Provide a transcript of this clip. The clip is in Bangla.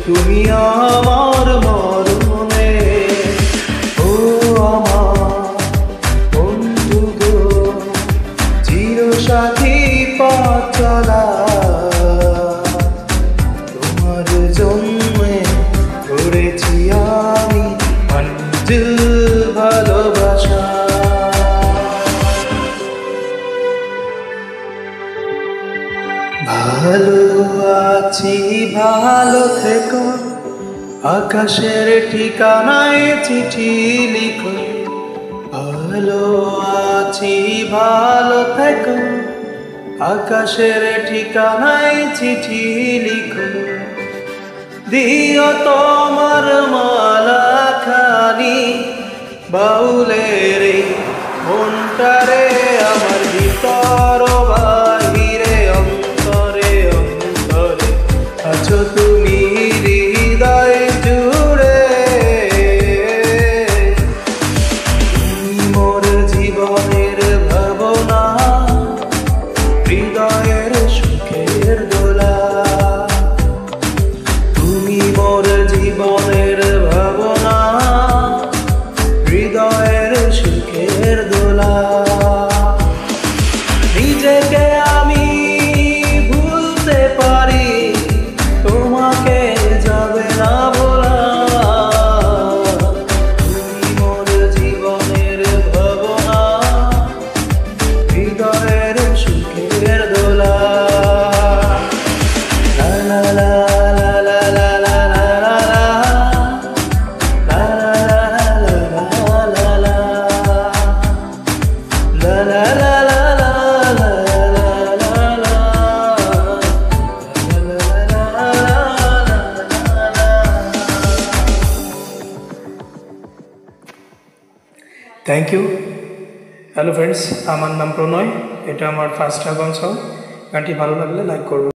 তুমি আমার মরণে। ও আমার বন্ধু গো, চিরসাথী পথ চলা, তোমার জন্যে করেছি আমি মঞ্জিল ভালোবাসা। ভালো আছি ভালো থেকো, আকাশের ঠিকানায় চিঠি লিখো। ভালো আছি ভালো থেকো, আকাশের ঠিকানায় চিঠি লিখো। দিও তোমার মালা খানি বাউলের এই মনটারে, আমার ভিতর বাহিরে অন্তরে অন্তরে আছো তুমি হৃদয় জুড়ে। তুমি মোর জীবনের ভাবনা, হৃদয়ের সুখের দোলা। তুমি মোর জীবনের ভাবনা, হৃদয়ের সুখের দোলা। নিজেকে আমি ভুলতে পারি, তোমাকে যাবে না বলা। তুমি মোর জীবনের ভাবনা, হৃদয়ের সুখের দোলা। লা লা লা লা লা লা লা লা থ্যাংক ইউ। হ্যালো ফ্রেন্ডস, আমার নাম প্রণয়, এটা আমার ফার্স্ট অ্যালবাম সং। গানটি ভালো লাগলে লাইক করবেন।